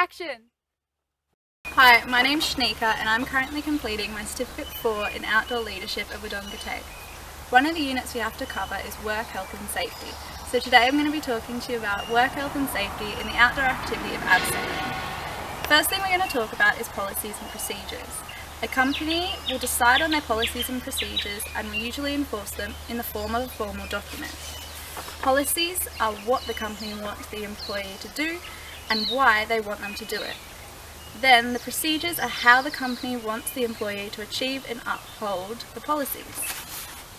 Action! Hi, my name's Shanika and I'm currently completing my Certificate 4 in Outdoor Leadership at Wodonga Tech. One of the units we have to cover is work health and safety. So today I'm going to be talking to you about work health and safety in the outdoor activity of abseiling. First thing we're going to talk about is policies and procedures. A company will decide on their policies and procedures and will usually enforce them in the form of a formal document. Policies are what the company wants the employee to do and why they want them to do it. Then the procedures are how the company wants the employee to achieve and uphold the policies.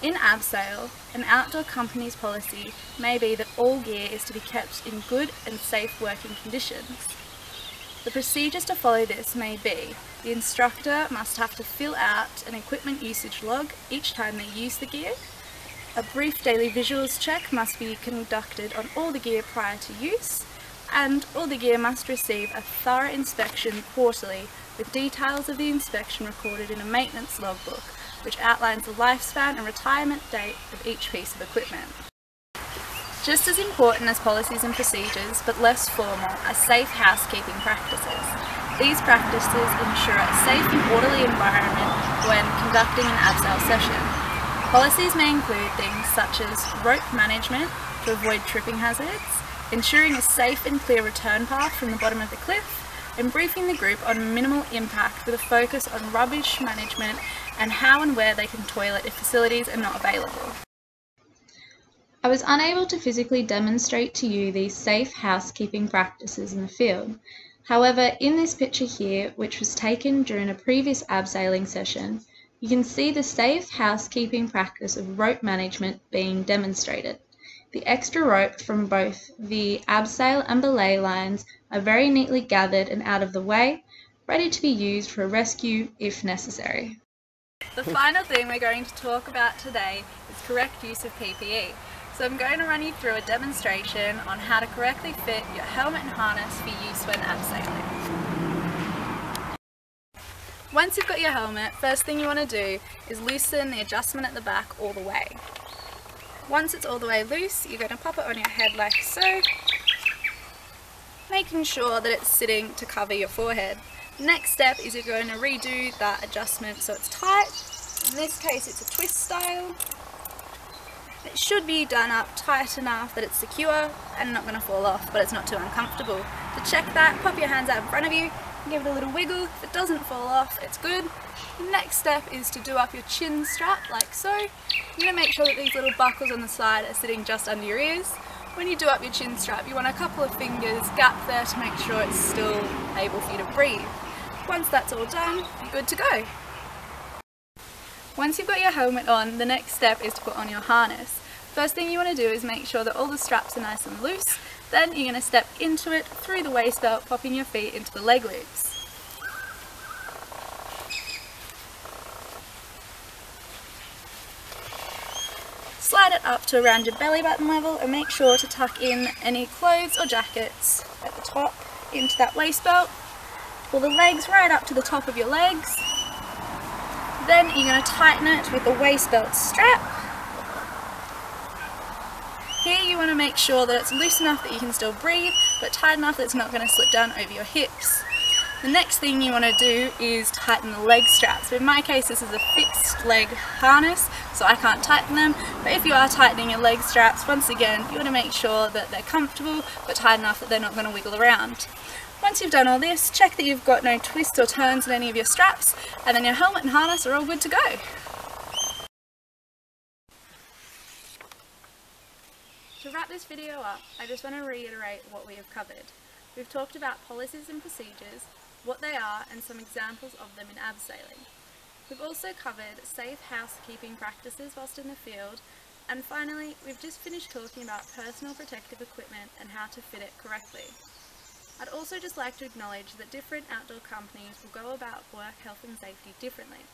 In abseil, an outdoor company's policy may be that all gear is to be kept in good and safe working conditions. The procedures to follow this may be: the instructor must have to fill out an equipment usage log each time they use the gear. A brief daily visuals check must be conducted on all the gear prior to use, and all the gear must receive a thorough inspection quarterly with details of the inspection recorded in a maintenance logbook, which outlines the lifespan and retirement date of each piece of equipment. Just as important as policies and procedures, but less formal, are safe housekeeping practices. These practices ensure a safe and orderly environment when conducting an abseil session. Policies may include things such as rope management to avoid tripping hazards, ensuring a safe and clear return path from the bottom of the cliff, and briefing the group on minimal impact with a focus on rubbish management and how and where they can toilet if facilities are not available. I was unable to physically demonstrate to you these safe housekeeping practices in the field. However, in this picture here, which was taken during a previous abseiling session, you can see the safe housekeeping practice of rope management being demonstrated. The extra rope from both the abseil and belay lines are very neatly gathered and out of the way, ready to be used for a rescue if necessary. The final thing we're going to talk about today is correct use of PPE. So I'm going to run you through a demonstration on how to correctly fit your helmet and harness for use when abseiling. Once you've got your helmet, first thing you want to do is loosen the adjustment at the back all the way. Once it's all the way loose, you're going to pop it on your head like so, making sure that it's sitting to cover your forehead. Next step is you're going to redo that adjustment so it's tight. In this case it's a twist style. It should be done up tight enough that it's secure and not going to fall off, but it's not too uncomfortable. To check that, pop your hands out in front of you, give it a little wiggle. If it doesn't fall off, it's good. The next step is to do up your chin strap like so. You're going to make sure that these little buckles on the side are sitting just under your ears. When you do up your chin strap, you want a couple of fingers gap there to make sure it's still able for you to breathe. Once that's all done, you're good to go. Once you've got your helmet on, the next step is to put on your harness. First thing you want to do is make sure that all the straps are nice and loose. Then you're going to step into it through the waist belt, popping your feet into the leg loops. Slide it up to around your belly button level and make sure to tuck in any clothes or jackets at the top into that waist belt. Pull the legs right up to the top of your legs. Then you're going to tighten it with the waist belt strap. Here you want to make sure that it's loose enough that you can still breathe, but tight enough that it's not going to slip down over your hips. The next thing you want to do is tighten the leg straps. So in my case this is a fixed leg harness, so I can't tighten them, but if you are tightening your leg straps, once again you want to make sure that they're comfortable but tight enough that they're not going to wiggle around. Once you've done all this, check that you've got no twists or turns in any of your straps, and then your helmet and harness are all good to go. To wrap this video up, I just want to reiterate what we have covered. We've talked about policies and procedures, what they are, and some examples of them in abseiling. We've also covered safe housekeeping practices whilst in the field, and finally we've just finished talking about personal protective equipment and how to fit it correctly. I'd also just like to acknowledge that different outdoor companies will go about work health and safety differently.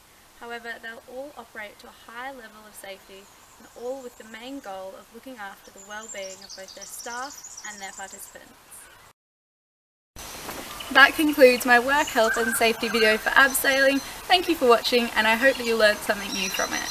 However, they'll all operate to a high level of safety, and all with the main goal of looking after the well-being of both their staff and their participants. That concludes my work health and safety video for abseiling. Thank you for watching, and I hope that you learned something new from it.